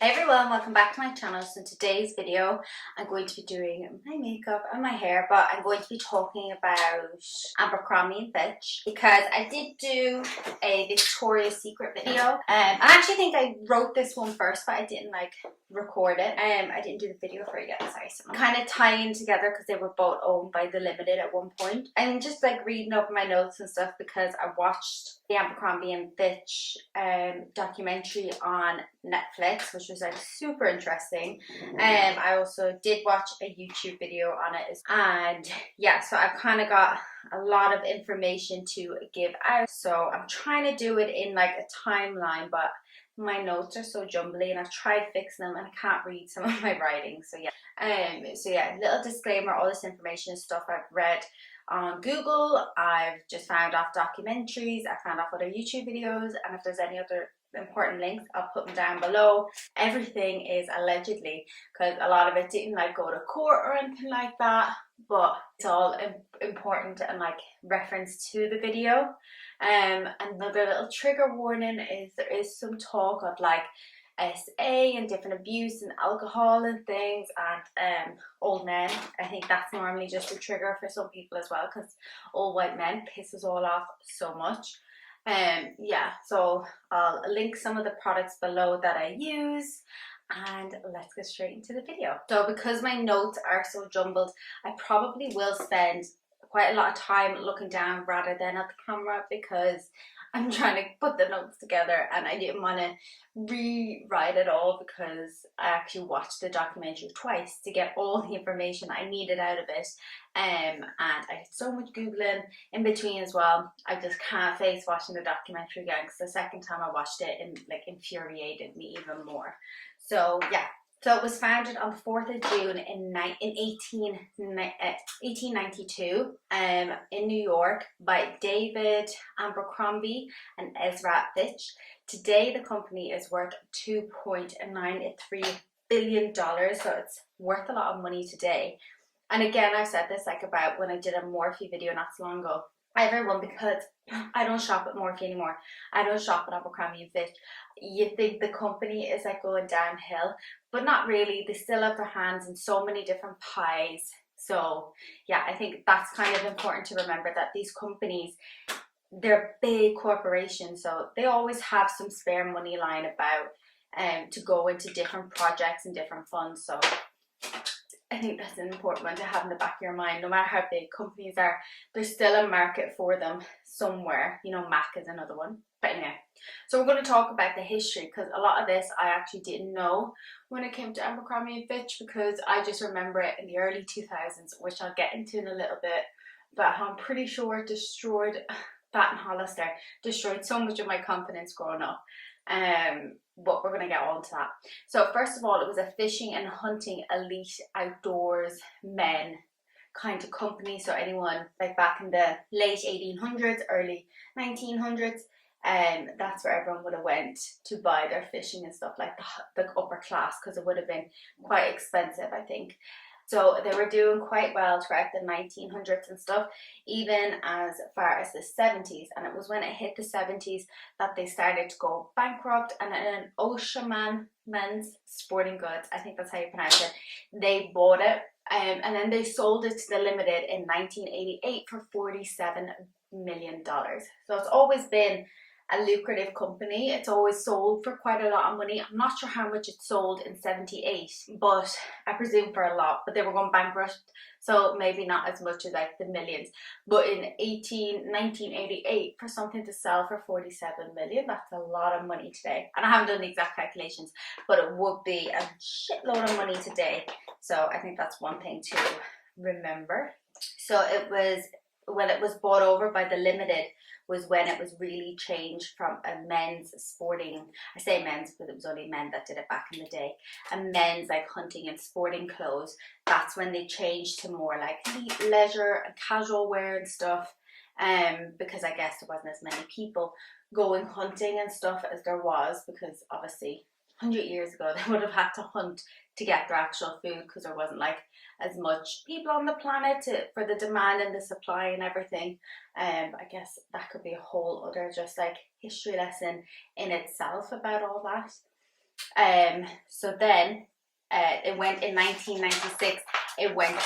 Hey everyone, welcome back to my channel. So in today's video I'm going to be doing my makeup and my hair, but I'm going to be talking about Abercrombie Fitch because I did do a Victoria's Secret video. I actually think I wrote this one first, but I didn't record it. I didn't do the video for it yet, sorry. So I'm kind of tying together because they were both owned by the Limited at one point. I'm just reading up my notes and stuff because I watched the Abercrombie and Fitch documentary on Netflix, which was super interesting. I also did watch a YouTube video on it, and yeah, so I've kind of got a lot of information to give out. So I'm trying to do it in a timeline, but my notes are so jumbly, and I've tried fixing them, and I can't read some of my writing. So yeah, little disclaimer: all this information is stuff I've read on Google. I've just found off documentaries, I found off other YouTube videos, and if there's any other important links, I'll put them down below. Everything is allegedly, because a lot of it didn't go to court or anything like that, but it's all important and reference to the video. Another little trigger warning is there is some talk of SA and different abuse and alcohol and things, and old men. I think that's normally just a trigger for some people as well, because old white men pisses all off so much. Yeah, so I'll link some of the products below that I use, and let's get straight into the video. So because my notes are so jumbled, I probably will spend quite a lot of time looking down rather than at the camera, because I'm trying to put the notes together and I didn't want to rewrite it all, because I actually watched the documentary twice to get all the information I needed out of it. And I did so much Googling in between as well. I just can't face watching the documentary again, because the second time I watched it, infuriated me even more. So yeah. So it was founded on the 4th of June in 1892 in New York by David Abercrombie and Ezra Fitch. Today the company is worth $2.93 billion, so it's worth a lot of money today. And again, I've said this about when I did a Morphe video not so long ago. Everyone, because I don't shop at Morphe anymore. I don't shop at Abercrombie and Fitch. You think the company is going downhill, but not really. They still have their hands in so many different pies. So yeah, I think that's kind of important to remember, that these companies, they're big corporations, so they always have some spare money lying about to go into different projects and different funds. So I think that's an important one to have in the back of your mind. No matter how big companies are, there's still a market for them somewhere. You know, Mac is another one. But anyway, so we're going to talk about the history, because a lot of this I actually didn't know when it came to Abercrombie and Fitch, because I just remember it in the early 2000s, which I'll get into in a little bit. But I'm pretty sure it destroyed, that and Hollister destroyed so much of my confidence growing up. But we're going to get on to that. So first of all, it was a fishing and hunting elite outdoors men kind of company. So anyone back in the late 1800s, early 1900s, that's where everyone would have went to buy their fishing and stuff, the upper class, because it would have been quite expensive, I think. So they were doing quite well throughout the 1900s and stuff, even as far as the 70s. And it was when it hit the 70s that they started to go bankrupt, and an Ocean Men's Sporting Goods, I think that's how you pronounce it, they bought it. And then they sold it to the Limited in 1988 for $47 million. So it's always been a lucrative company. It's always sold for quite a lot of money. I'm not sure how much it sold in 78, but I presume for a lot. But they were going bankrupt, so maybe not as much as the millions. But in 1988, for something to sell for 47 million, that's a lot of money today. And I haven't done the exact calculations, but it would be a shitload of money today. So I think that's one thing to remember. So it was, when it was bought over by the Limited, was when it was really changed from a men's sporting, I say men's because it was only men that did it back in the day, a men's hunting and sporting clothes. That's when they changed to more leisure and casual wear and stuff, because I guess there wasn't as many people going hunting and stuff as there was, because obviously 100 years ago they would have had to hunt to get their actual food, because there wasn't as much people on the planet for the demand and the supply and everything. I guess that could be a whole other just history lesson in itself about all that. So then it went in 1996, it went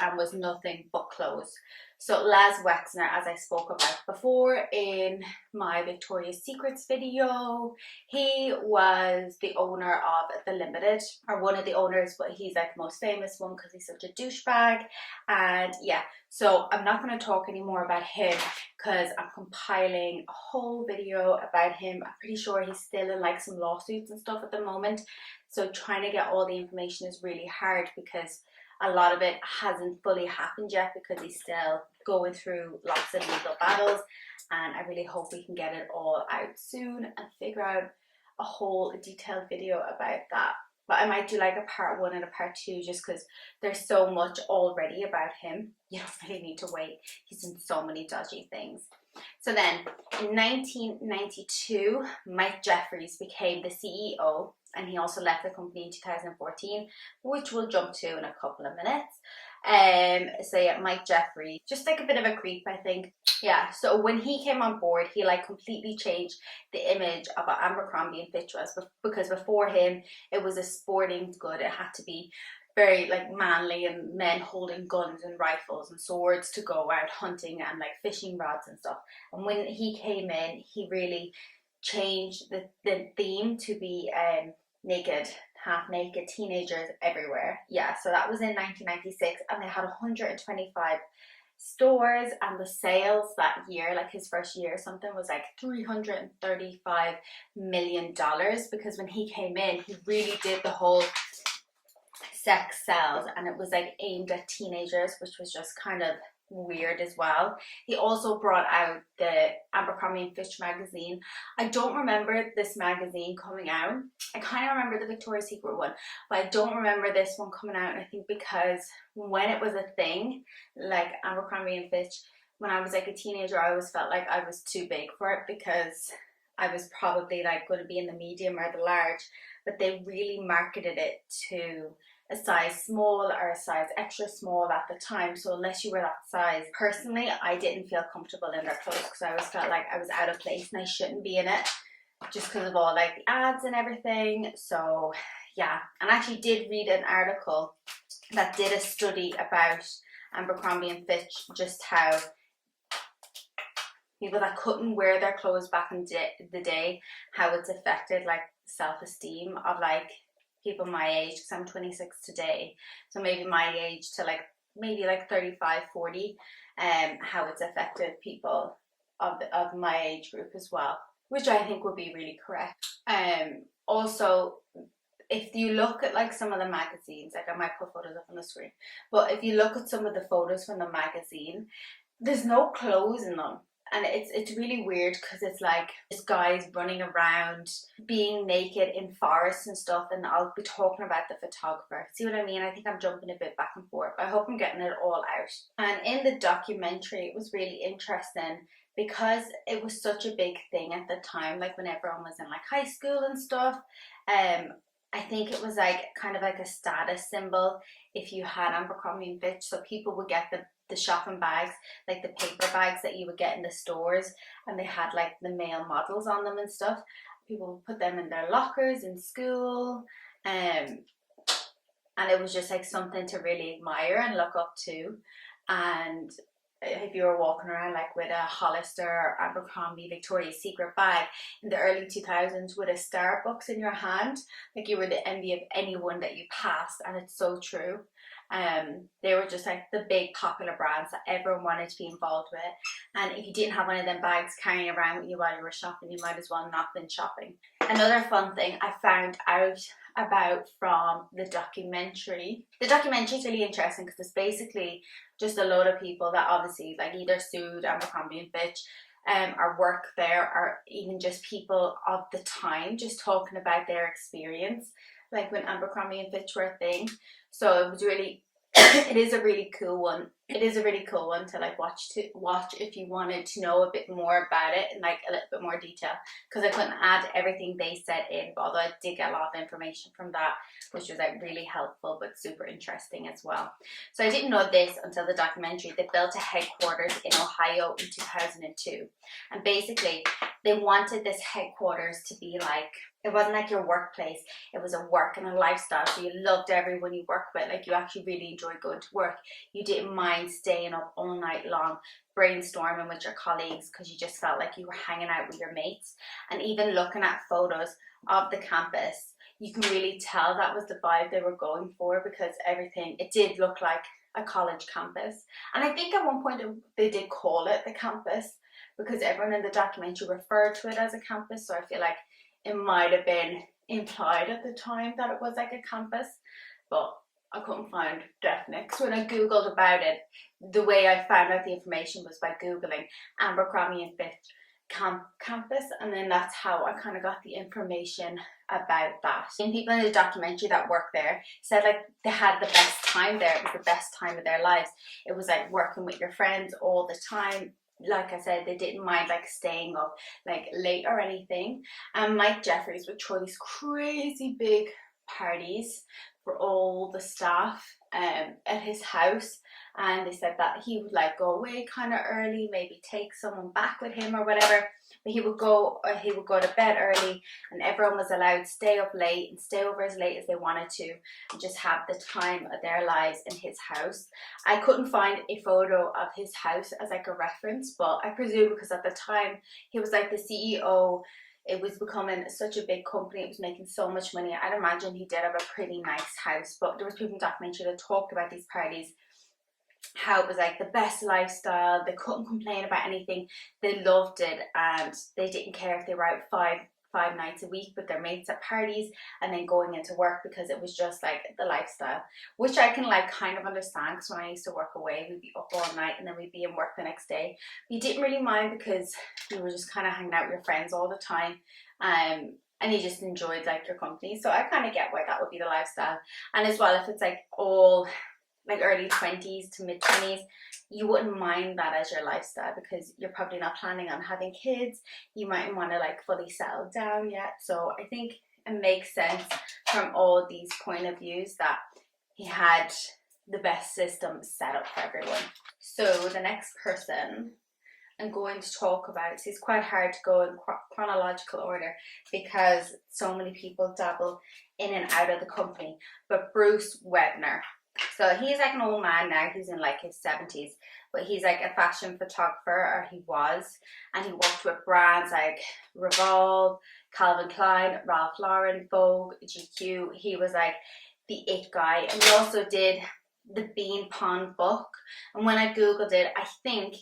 and was nothing but clothes. So Les Wexner, as I spoke about before in my Victoria's Secrets video, he was the owner of The Limited, or one of the owners, but he's like the most famous one because he's such a douchebag. And yeah, so I'm not going to talk anymore about him because I'm compiling a whole video about him. I'm pretty sure he's still in like some lawsuits and stuff at the moment. So trying to get all the information is really hard because a lot of it hasn't fully happened yet because he's still going through lots of legal battles, and I really hope we can get it all out soon and figure out a whole detailed video about that. But I might do like a part 1 and a part 2 just because there's so much already about him. You don't really need to wait. He's in so many dodgy things. So then in 1992, Mike Jeffries became the CEO, and he also left the company in 2014, which we'll jump to in a couple of minutes. So yeah, Mike Jeffries, just like a bit of a creep, I think. Yeah, so when he came on board, he like completely changed the image of what Abercrombie and Fitch was, because before him, it was a sporting good. It had to be very like manly and men holding guns and rifles and swords to go out hunting and like fishing rods and stuff. And when he came in, he really changed the theme to be naked, half naked teenagers everywhere. Yeah, so that was in 1996, and they had 125 stores, and the sales that year, like his first year or something, was like $335 million, because when he came in, he really did the whole sex sells, and it was like aimed at teenagers, which was just kind of weird as well. He also brought out the Abercrombie Fitch magazine. I don't remember this magazine coming out. I kind of remember the Victoria's Secret one, but I don't remember this one coming out. And I think because when it was a thing, like Abercrombie and Fitch, when I was like a teenager, I always felt like I was too big for it because I was probably like going to be in the medium or the large, but they really marketed it to a size small or a size extra small at the time. So unless you were that size, personally, I didn't feel comfortable in their clothes because I always felt like I was out of place and I shouldn't be in it, just because of all like the ads and everything. So yeah, and I actually did read an article that did a study about Abercrombie and Fitch, just how people that couldn't wear their clothes back in the day, how it's affected like self-esteem of like people my age, because I'm 26 today, so maybe my age to like maybe like 35, 40, how it's affected people of my age group as well, which I think would be really correct. Also, if you look at like some of the magazines, like I might put photos up on the screen, but if you look at some of the photos from the magazine, there's no clothes in them. And it's really weird because it's like this guy's running around being naked in forests and stuff, and I'll be talking about the photographer. See what I mean? I think I'm jumping a bit back and forth. I hope I'm getting it all out. And in the documentary, it was really interesting because it was such a big thing at the time, like when everyone was in like high school and stuff. I think it was like kind of like a status symbol if you had Abercrombie and Fitch. So people would get the shopping bags, like the paper bags that you would get in the stores, and they had like the male models on them and stuff. People would put them in their lockers in school, and it was just like something to really admire and look up to. And if you were walking around like with a Hollister or Abercrombie Victoria's Secret bag in the early 2000s with a Starbucks in your hand, like you were the envy of anyone that you passed. And it's so true. They were just like the big popular brands that everyone wanted to be involved with, and if you didn't have one of them bags carrying around with you while you were shopping, you might as well not been shopping. Another fun thing I found out about from the documentary is really interesting because it's basically just a load of people that obviously like either sued Abercrombie and Fitch or work there, or even just people of the time just talking about their experience like when Abercrombie and Fitch were a thing. So it was really it is a really cool one. It is a really cool one to like watch if you wanted to know a bit more about it in like a little bit more detail, because I couldn't add everything they said in, but although I did get a lot of information from that, which was like really helpful but super interesting as well. So I didn't know this until the documentary. They built a headquarters in Ohio in 2002, and basically they wanted this headquarters to be like, it wasn't like your workplace, it was a work and a lifestyle. So you loved everyone you worked with, like you actually really enjoyed going to work. You didn't mind staying up all night long brainstorming with your colleagues because you just felt like you were hanging out with your mates. And even looking at photos of the campus, you can really tell that was the vibe they were going for, because everything, it did look like a college campus. And I think at one point they did call it the campus, because everyone in the documentary referred to it as a campus. So I feel like it might have been implied at the time that it was like a campus, but I couldn't find definite. Because when I googled about it, the way I found out the information was by googling Abercrombie and Fitch campus, and then that's how I kind of got the information about that. And people in the documentary that worked there said like they had the best time there. It was the best time of their lives. It was like working with your friends all the time. Like I said, they didn't mind like staying up like late or anything. And Mike Jeffries would throw these crazy big parties for all the staff at his house, and they said that he would like go away kind of early, maybe take someone back with him or whatever, but he would go to bed early, and everyone was allowed to stay up late and stay over as late as they wanted to and just have the time of their lives in his house. I couldn't find a photo of his house as like a reference, but I presume because at the time he was like the CEO, it was becoming such a big company, it was making so much money. I'd imagine he did have a pretty nice house. But there was people in the documentary that talked about these parties, how it was like the best lifestyle, they couldn't complain about anything, they loved it, and they didn't care if they were out five nights a week with their mates at parties and then going into work, because it was just like the lifestyle, which I can like kind of understand, because when I used to work away, we'd be up all night and then we'd be in work the next day. But you didn't really mind because you were just kind of hanging out with your friends all the time, and you just enjoyed like your company. So I kind of get why that would be the lifestyle. And as well, if it's like all like early 20s to mid 20s, you wouldn't mind that as your lifestyle, because you're probably not planning on having kids, you mightn't want to like fully settle down yet. So I think it makes sense from all these point of views that he had the best system set up for everyone. So the next person I'm going to talk about, it's quite hard to go in chronological order because so many people dabble in and out of the company, but Bruce Webner. So he's like an old man now, he's in like his 70s, but he's like a fashion photographer, or he was, and he worked with brands like Revolve, Calvin Klein, Ralph Lauren, Vogue, GQ. He was like the it guy, and he also did the Bean Pond book. And when I googled it, I think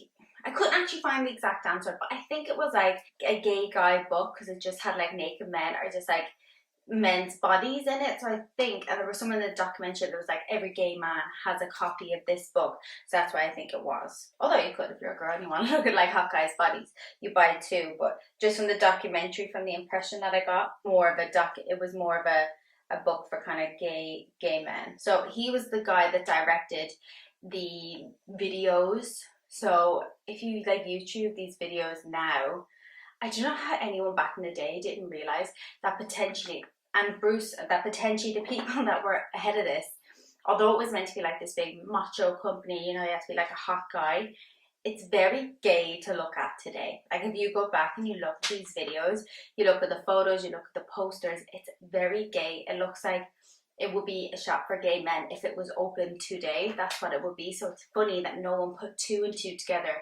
I couldn't actually find the exact answer, but I think it was like a gay guy book, because it just had like naked men or just like men's bodies in it. So I think, and there was someone in the documentary that was like, every gay man has a copy of this book, so that's why I think it was. Although you could, if you're a girl and you want to look at like hot guys' bodies, you buy it too. But just from the documentary, from the impression that I got, it was more of a book for kind of gay men. So he was the guy that directed the videos. So if you like YouTube these videos now, I don't know how anyone back in the day didn't realize that potentially, and Bruce, that potentially the people that were ahead of this, although it was meant to be like this big macho company, you know, you have to be like a hot guy, it's very gay to look at today. Like if you go back and you look at these videos, you look at the photos, you look at the posters, it's very gay. It looks like it would be a shop for gay men if it was open today. That's what it would be. So it's funny that no one put two and two together.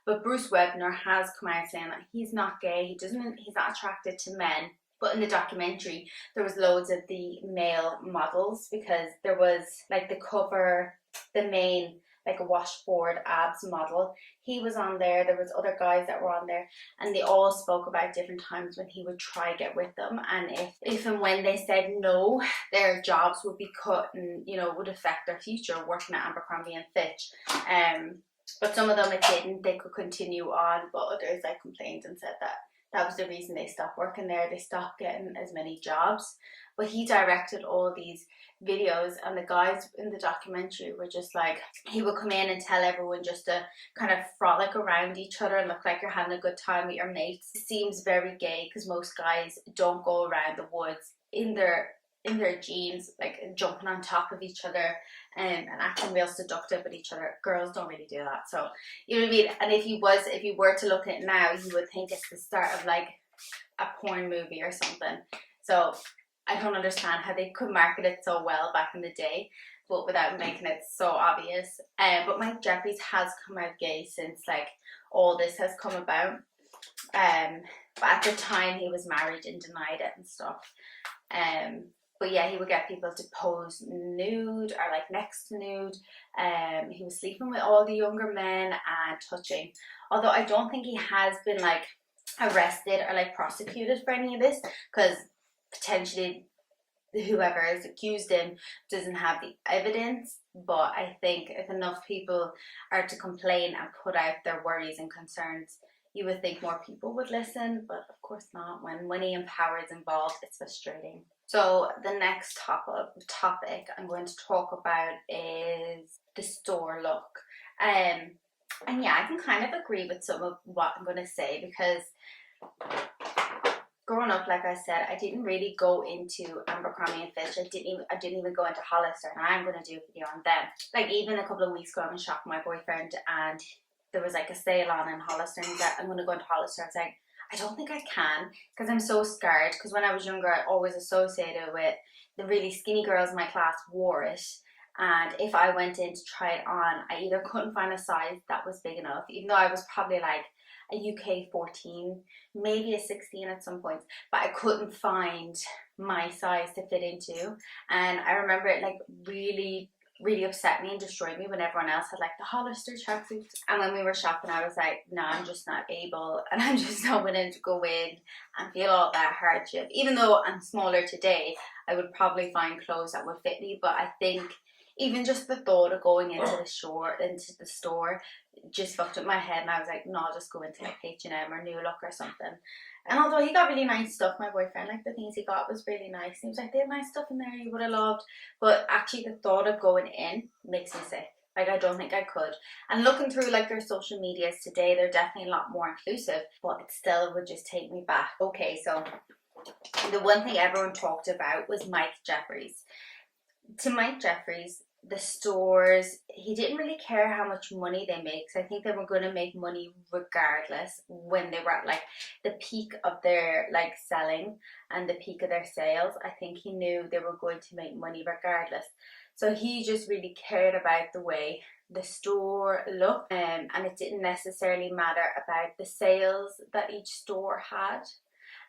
But Bruce Webner has come out saying that he's not gay, he's not attracted to men. But in the documentary, there was loads of the male models, because there was like the cover, the main like a washboard abs model, he was on there. There was other guys that were on there, and they all spoke about different times when he would try get with them, and if and when they said no, their jobs would be cut, and you know, would affect their future working at Abercrombie and Fitch. But some of them it didn't, they could continue on, but others like complained and said that that was the reason they stopped working there. They stopped getting as many jobs. But he directed all these videos, and the guys in the documentary were just like, he would come in and tell everyone just to kind of frolic around each other and look like you're having a good time with your mates. It seems very gay because most guys don't go around the woods in their jeans, like jumping on top of each other and acting real seductive with each other. Girls don't really do that. So you know what I mean? And if you were to look at it now, you would think it's the start of like a porn movie or something. So I don't understand how they could market it so well back in the day, but without making it so obvious. But Mike Jeffries has come out gay since like all this has come about. But at the time he was married and denied it and stuff. But yeah, he would get people to pose nude or like next to nude. He was sleeping with all the younger men and touching. Although I don't think he has been like arrested or like prosecuted for any of this, because potentially whoever has accused him doesn't have the evidence. But I think if enough people are to complain and put out their worries and concerns, you would think more people would listen, but of course not. When money and power is involved, it's frustrating. So the next topic I'm going to talk about is the store look. And yeah, I can kind of agree with some of what I'm going to say, because growing up, like I said, I didn't really go into Abercrombie and Fitch. I didn't even go into Hollister, and I'm going to do a video on them. Like even a couple of weeks ago, I was shopping with my boyfriend, and there was like a sale on in Hollister, and he's like, I'm going to go into Hollister. I was like, I don't think I can, because I'm so scared, because when I was younger I always associated with the really skinny girls in my class wore it, and if I went in to try it on, I either couldn't find a size that was big enough, even though I was probably like a UK 14, maybe a 16 at some points, but I couldn't find my size to fit into. And I remember it like really upset me and destroyed me when everyone else had like the Hollister tracksuits. And when we were shopping, I was like, no, I'm just not able, and I'm just not willing to go in and feel all that hardship. Even though I'm smaller today, I would probably find clothes that would fit me. But I think even just the thought of going into the store just fucked up my head, and I was like, no, I'll just go into like H&M or New Look or something. And although he got really nice stuff, my boyfriend, like the things he got was really nice. He was like, they have nice stuff in there you would have loved. But actually the thought of going in makes me sick. Like I don't think I could. And looking through like their social medias today, they're definitely a lot more inclusive, but it still would just take me back. Okay, so the one thing everyone talked about was Mike Jeffries. To Mike Jeffries, the stores, he didn't really care how much money they make, because I think they were going to make money regardless when they were at like the peak of their like selling and the peak of their sales. I think he knew they were going to make money regardless, so he just really cared about the way the store looked, and it didn't necessarily matter about the sales that each store had.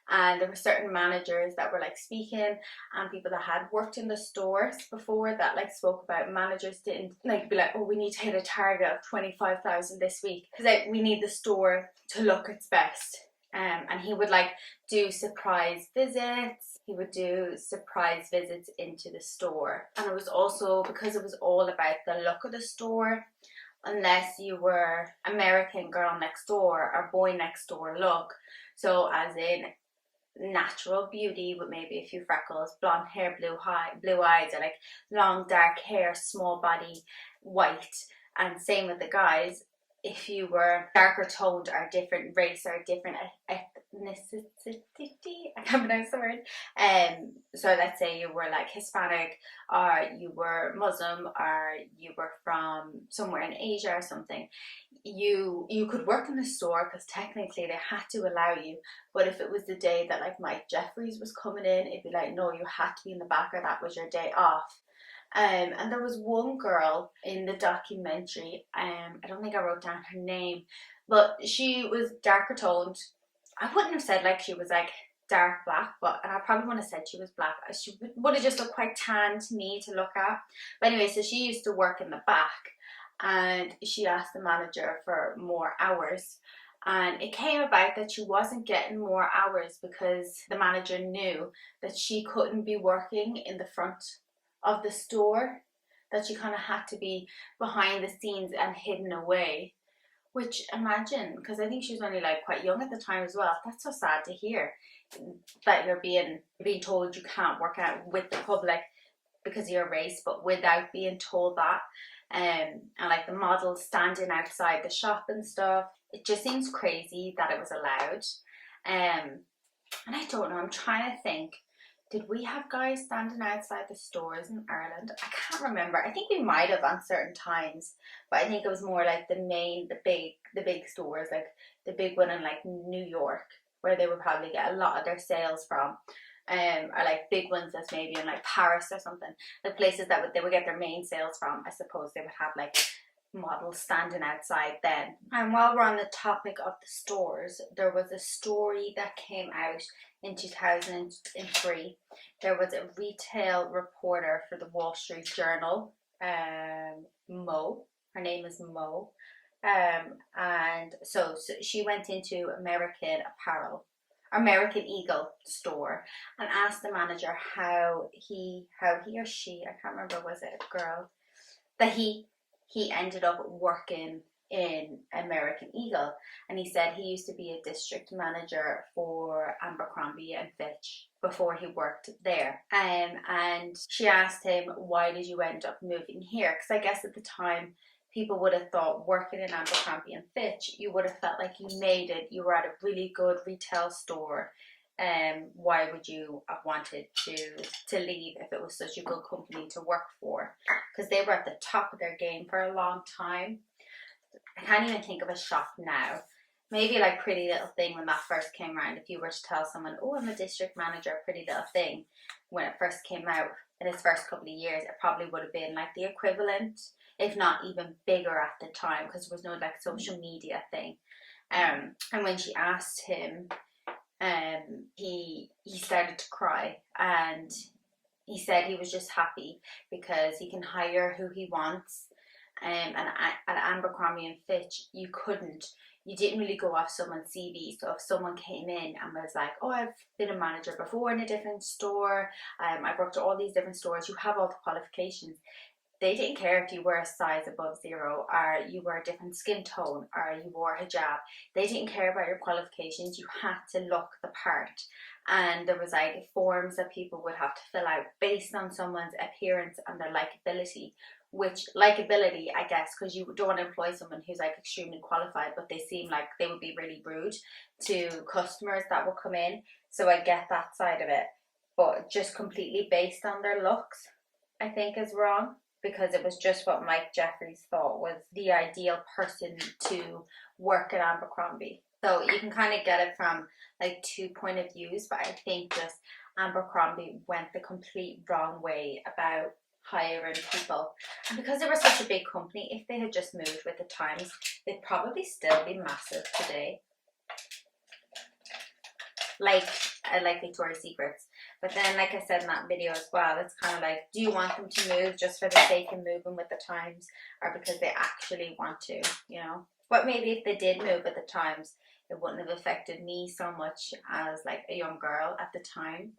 And there were certain managers that were like speaking, and people that had worked in the stores before that like spoke about managers didn't like be like, oh, we need to hit a target of 25,000 this week, because like we need the store to look its best. And he would like do surprise visits. He would do surprise visits into the store, and it was also because it was all about the look of the store. Unless you were American Girl Next Door or Boy Next Door look, so as in natural beauty with maybe a few freckles, blonde hair, blue eyes, or like long dark hair, small body, white. And same with the guys, if you were darker toned or different race or different ethnicity, I can't pronounce the word. So let's say you were like Hispanic, or you were Muslim, or you were from somewhere in Asia or something, you could work in the store because technically they had to allow you. But if it was the day that like Mike Jeffries was coming in, it'd be like, no, you had to be in the back, or that was your day off. And there was one girl in the documentary, I don't think I wrote down her name, but she was darker toned. I wouldn't have said like she was like dark black, and I probably wouldn't have said she was black. She would have just looked quite tan to me to look at. But anyway, so she used to work in the back, and she asked the manager for more hours. And it came about that she wasn't getting more hours because the manager knew that she couldn't be working in the front of the store, that she kind of had to be behind the scenes and hidden away, Which imagine, because I think she was only like quite young at the time as well. That's so sad to hear that you're being told you can't work out with the public because of your race, but without being told that. And like the models standing outside the shop and stuff. It just seems crazy that it was allowed. And I don't know, I'm trying to think. Did we have guys standing outside the stores in Ireland? I can't remember. I think we might have on certain times, but I think it was more like the big stores, like the big one in like New York, where they would probably get a lot of their sales from. Or like big ones that's maybe in like Paris or something, the places that they would get their main sales from. I suppose they would have like models standing outside then. And while we're on the topic of the stores, there was a story that came out in 2003. There was a retail reporter for the Wall Street Journal, Mo. Her name is Mo. And so she went into American Eagle store and asked the manager how he or she, I can't remember, was it a girl, that he ended up working in American Eagle. And he said he used to be a district manager for Abercrombie and Fitch before he worked there. And she asked him, why did you end up moving here? Because I guess at the time people would have thought working in Abercrombie and Fitch, you would have felt like you made it, you were at a really good retail store. Why would you have wanted to leave if it was such a good company to work for? Because they were at the top of their game for a long time. I can't even think of a shop now. Maybe like Pretty Little Thing when that first came around. If you were to tell someone, oh, I'm a district manager at Pretty Little Thing, when it first came out in its first couple of years, it probably would have been like the equivalent, if not even bigger at the time, because there was no like social media thing. And when she asked him, he started to cry, and he said he was just happy because he can hire who he wants. And at Abercrombie and Fitch, you didn't really go off someone's CV. So if someone came in and was like, oh, I've been a manager before in a different store, I've worked at all these different stores, you have all the qualifications. They didn't care if you were a size above 0, or you were a different skin tone, or you wore hijab. They didn't care about your qualifications. You had to look the part. And there was like forms that people would have to fill out based on someone's appearance and their likability. Which likability, I guess, because you don't want to employ someone who's like extremely qualified, but they seem like they would be really rude to customers that will come in. So I get that side of it. But just completely based on their looks, I think is wrong. Because it was just what Mike Jeffries thought was the ideal person to work at Abercrombie. So you can kind of get it from like 2 point of views, but I think just Abercrombie went the complete wrong way about hiring people. And because they were such a big company, if they had just moved with the times, they'd probably still be massive today. Like Victoria's Secrets. But then, like I said in that video as well, it's kind of like, do you want them to move just for the sake of moving with the times, or because they actually want to, you know? But maybe if they did move with the times, it wouldn't have affected me so much as like a young girl at the time.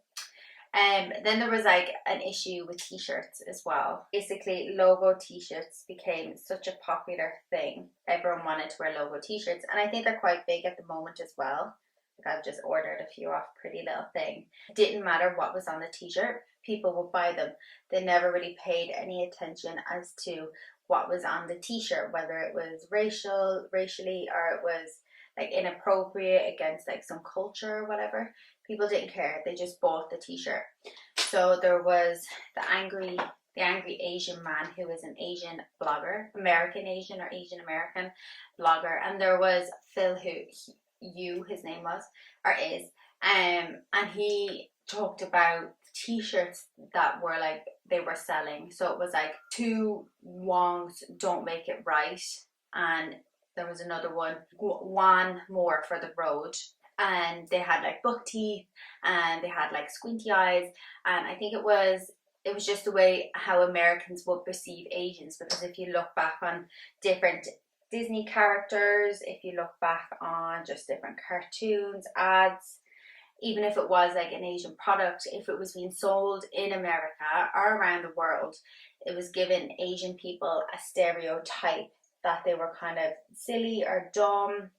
Then there was like an issue with t-shirts as well. Basically, logo t-shirts became such a popular thing. Everyone wanted to wear logo t-shirts, and I think they're quite big at the moment as well. Like I've just ordered a few off Pretty Little Thing. It didn't matter what was on the t-shirt, people would buy them. They never really paid any attention as to what was on the t-shirt, whether it was racially, or it was like inappropriate against like some culture or whatever. People didn't care. They just bought the t-shirt. So there was the angry Asian man who is an Asian blogger, American Asian or Asian American blogger, and there was Phil his name was, or is, and he talked about t-shirts that were like, they were selling. So it was like 2 wrongs don't make it right, and there was another one more for the road, and they had like buck teeth, and they had like squinty eyes, and I think it was just the way how Americans would perceive Asians. Because if you look back on different Disney characters, if you look back on just different cartoons, ads, even if it was like an Asian product, if it was being sold in America or around the world, it was giving Asian people a stereotype that they were kind of silly or dumb,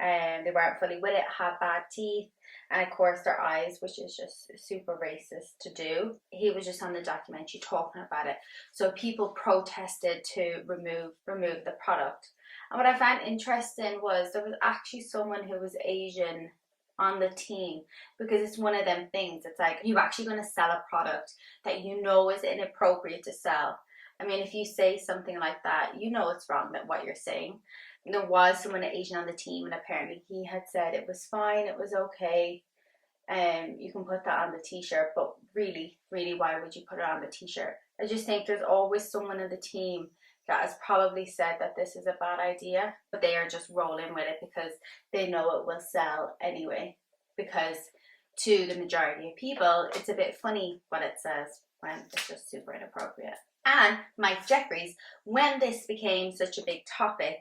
and they weren't fully with it, had bad teeth, and of course their eyes, which is just super racist to do. He was just on the documentary talking about it. So people protested to remove the product. And what I found interesting was there was actually someone who was Asian on the team, because it's one of them things. It's like, you're actually going to sell a product that you know is inappropriate to sell. I mean, if you say something like that, you know it's wrong, that what you're saying. There was someone Asian on the team, and apparently he had said it was fine, it was okay, you can put that on the t-shirt, but really, why would you put it on the t-shirt? I just think there's always someone in the team that has probably said that this is a bad idea, but they are just rolling with it because they know it will sell anyway. Because to the majority of people, it's a bit funny what it says when it's just super inappropriate. And Mike Jeffries, when this became such a big topic,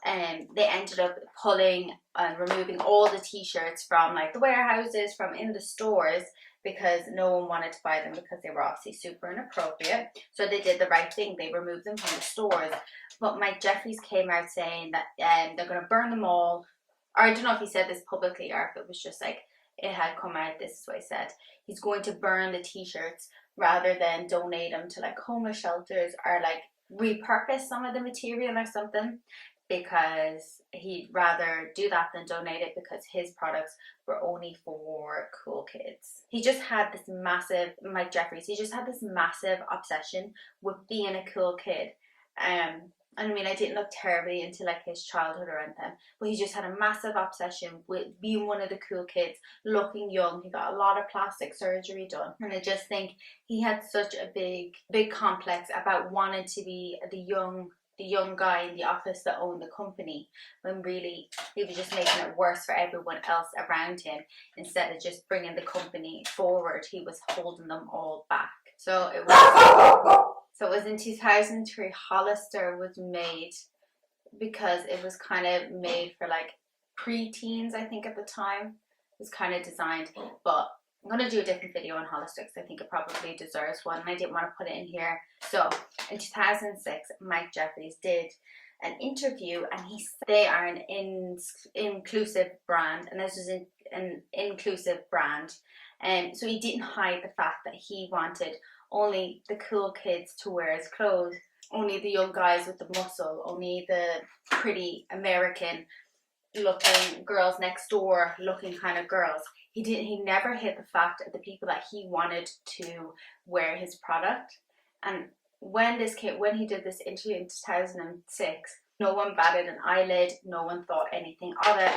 they ended up pulling and removing all the t-shirts from like the warehouses, from in the stores, because no one wanted to buy them because they were obviously super inappropriate. So they did the right thing, they removed them from the stores. But Mike Jeffries came out saying that they're going to burn them all, or I don't know if he said this publicly or if it was just like it had come out, this is what he said. He's going to burn the t-shirts rather than donate them to like homeless shelters, or like repurpose some of the material or something, because he'd rather do that than donate it, because his products were only for cool kids. He just had this massive, Mike Jeffries, he just had this massive obsession with being a cool kid. I mean, I didn't look terribly into like his childhood or anything, but he just had a massive obsession with being one of the cool kids, looking young. He got a lot of plastic surgery done, and I just think he had such a big complex about wanting to be the young guy in the office that owned the company, when really he was just making it worse for everyone else around him. Instead of just bringing the company forward, he was holding them all back. So it was in 2003, Hollister was made, because it was kind of made for like pre-teens, I think at the time. It was kind of designed, but I'm going to do a different video on Hollister because I think it probably deserves one, and I didn't want to put it in here. So in 2006, Mike Jeffries did an interview, and he said they are an inclusive brand, and this is an inclusive brand. So he didn't hide the fact that he wanted only the cool kids to wear his clothes, only the young guys with the muscle, only the pretty American looking girls next door looking kind of girls. He never hid the fact of the people that he wanted to wear his product. And when he did this interview in 2006, no one batted an eyelid, no one thought anything of it.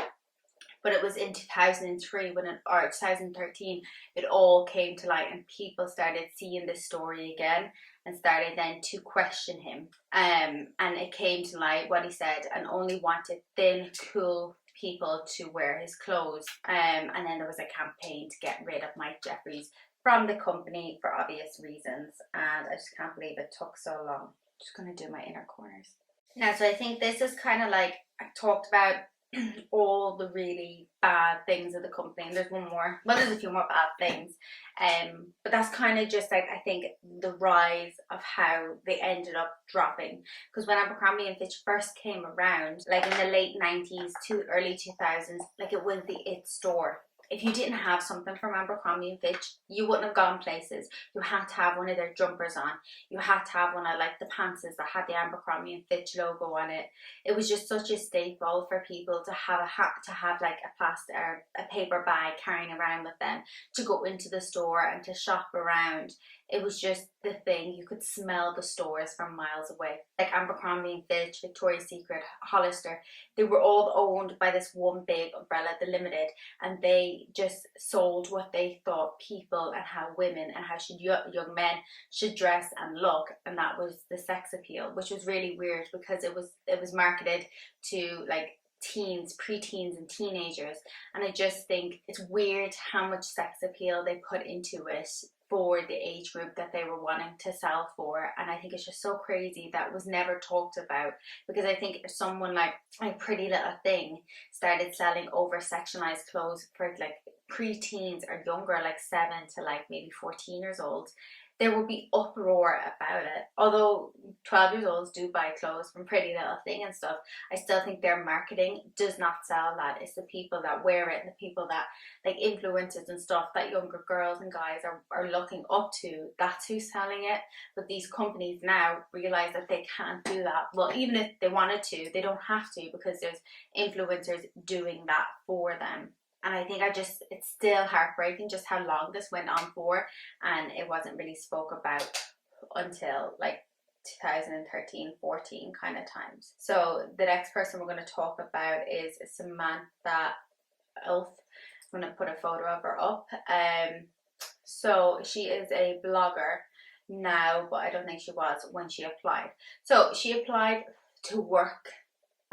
But it was in 2003 or 2013, it all came to light, and people started seeing this story again and started then to question him. And it came to light what he said, and only wanted thin, cool people to wear his clothes. And then there was a campaign to get rid of Mike Jeffries from the company for obvious reasons. And I just can't believe it took so long. I'm just going to do my inner corners. Now, so I think this is kind of like, I talked about all the really bad things of the company, and there's one more, well, there's a few more bad things, but that's kind of just like, I think, the rise of how they ended up dropping. Because when Abercrombie and Fitch first came around, like in the late 90s to early 2000s, like it was the it store. If you didn't have something from Abercrombie and Fitch, you wouldn't have gone places. You had to have one of their jumpers on. You had to have one of like the pantses that had the Abercrombie and Fitch logo on it. It was just such a staple for people to have like a plastic or a paper bag carrying around with them to go into the store and to shop around. It was just the thing. You could smell the stores from miles away. Like Abercrombie and Fitch, Victoria's Secret, Hollister, they were all owned by this one big umbrella, the Limited, and they just sold what they thought people and how women and how young men should dress and look, and that was the sex appeal, which was really weird because it was marketed to like teens, pre-teens and teenagers. And I just think it's weird how much sex appeal they put into it for the age group that they were wanting to sell for. And I think it's just so crazy that was never talked about, because I think if someone like Pretty Little Thing started selling over sexualized clothes for like pre-teens or younger, like 7 to like maybe 14 years old, there would be uproar about it. Although 12-year-olds do buy clothes from Pretty Little Thing and stuff. I still think their marketing does not sell that. It's the people that wear it and the people that, like influencers and stuff, that younger girls and guys are looking up to. That's who's selling it. But these companies now realize that they can't do that. Well, even if they wanted to, they don't have to, because there's influencers doing that for them. And I think it's still heartbreaking just how long this went on for, and it wasn't really spoke about until like 2013-14 kind of times. So the next person we're going to talk about is Samantha Ulf. I'm going to put a photo of her up. So she is a blogger now, but I don't think she was when she applied. So she applied to work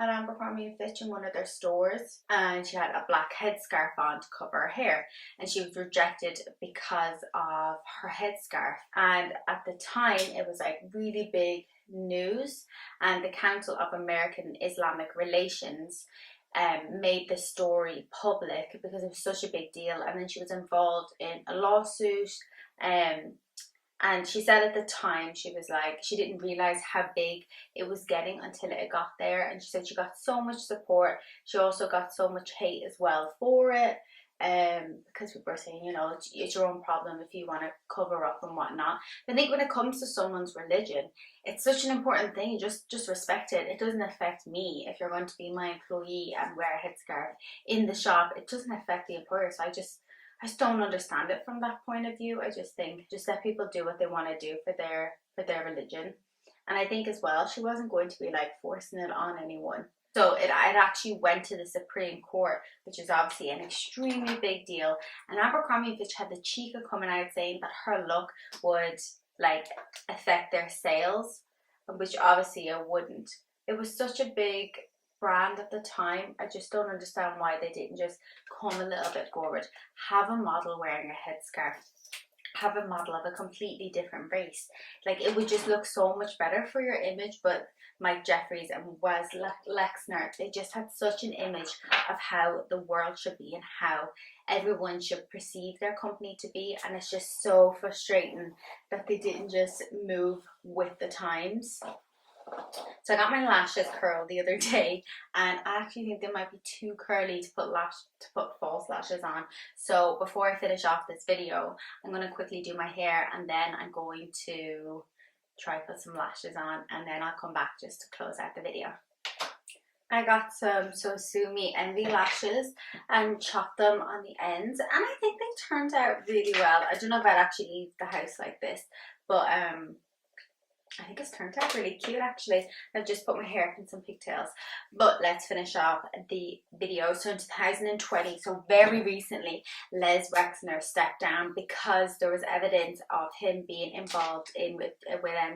at Abercrombie Fitch in one of their stores, and she had a black headscarf on to cover her hair, and she was rejected because of her headscarf. And at the time it was like really big news, and the Council of American Islamic Relations made the story public because it was such a big deal. And then she was involved in a lawsuit, and she said at the time, she was like, she didn't realize how big it was getting until it got there. And she said she got so much support. She also got so much hate as well for it, because people were saying, you know, it's your own problem if you want to cover up and whatnot. But I think when it comes to someone's religion, it's such an important thing. Just respect it. It doesn't affect me. If you're going to be my employee and wear a headscarf in the shop, it doesn't affect the employer. So I just don't understand it from that point of view. I just think, just let people do what they want to do for their religion. And I think as well, she wasn't going to be like forcing it on anyone. So it actually went to the Supreme Court, which is obviously an extremely big deal. And Abercrombie Fitch had the cheek of coming out saying that her look would like affect their sales, which obviously it wouldn't. It was such a big brand at the time. I just don't understand why they didn't just come a little bit forward. Have a model wearing a headscarf. Have a model of a completely different race. Like, it would just look so much better for your image. But Mike Jeffries and Wes Lexner, they just had such an image of how the world should be and how everyone should perceive their company to be. And it's just so frustrating that they didn't just move with the times. So I got my lashes curled the other day, and I actually think they might be too curly to put false lashes on. So before I finish off this video, I'm going to quickly do my hair, and then I'm going to try put some lashes on, and then I'll come back just to close out the video. I got some So Sue Me Envy lashes and chopped them on the ends, and I think they turned out really well. I don't know if I'd actually leave the house like this, but I think it's turned out really cute actually. I've just put my hair up in some pigtails. But let's finish off the video. So in 2020, so very recently, Les Wexner stepped down because there was evidence of him being involved with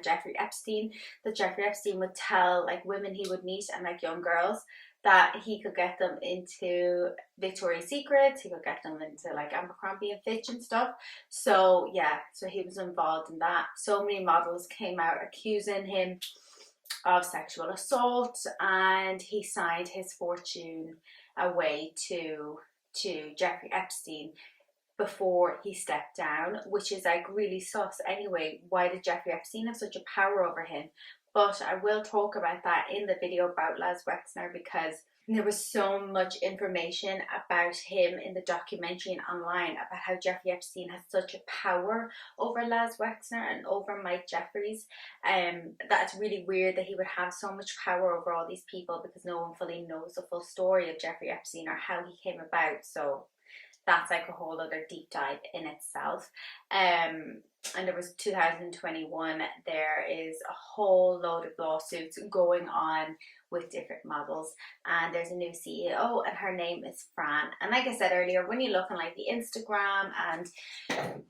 Jeffrey Epstein. That Jeffrey Epstein would tell like women he would meet and like young girls that he could get them into Victoria's Secret, he could get them into like Abercrombie and Fitch and stuff. So yeah, so he was involved in that. So many models came out accusing him of sexual assault, and he signed his fortune away to Jeffrey Epstein before he stepped down, which is like really sus anyway. Why did Jeffrey Epstein have such a power over him? But I will talk about that in the video about Les Wexner, because there was so much information about him in the documentary and online about how Jeffrey Epstein has such a power over Les Wexner and over Mike Jeffries. That's really weird that he would have so much power over all these people, because no one fully knows the full story of Jeffrey Epstein or how he came about. So that's like a whole other deep dive in itself. And there was 2021, there is a whole load of lawsuits going on with different models, and there's a new CEO, and her name is Fran. And like I said earlier, when you look on like the Instagram and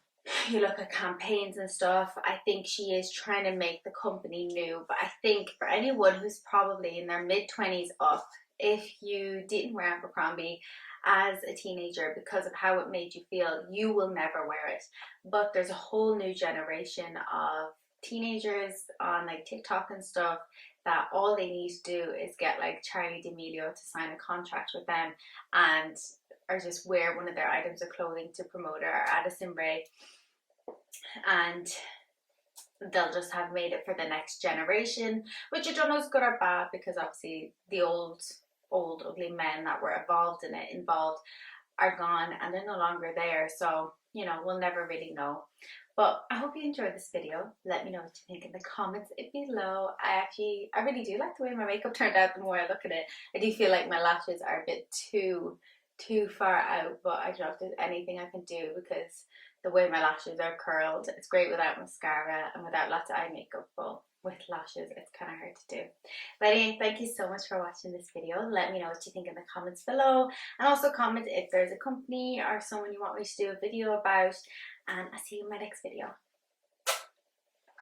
you look at campaigns and stuff, I think she is trying to make the company new. But I think for anyone who's probably in their mid-20s up, if you didn't wear Abercrombie as a teenager because of how it made you feel, you will never wear it. But there's a whole new generation of teenagers on like TikTok and stuff that all they need to do is get like Charlie D'Amelio to sign a contract with them, and or just wear one of their items of clothing to promote it, or Addison Rae. And they'll just have made it for the next generation, which I don't know is good or bad, because obviously the old ugly men that were involved are gone and they're no longer there. So, you know, we'll never really know. But I hope you enjoyed this video. Let me know what you think in the comments below. I really do like the way my makeup turned out the more I look at it. I do feel like my lashes are a bit too far out, but I don't know if there's anything I can do, because the way my lashes are curled, it's great without mascara and without lots of eye makeup, but with lashes it's kind of hard to do. But anyway, thank you so much for watching this video. Let me know what you think in the comments below, and also comment if there's a company or someone you want me to do a video about, and I'll see you in my next video.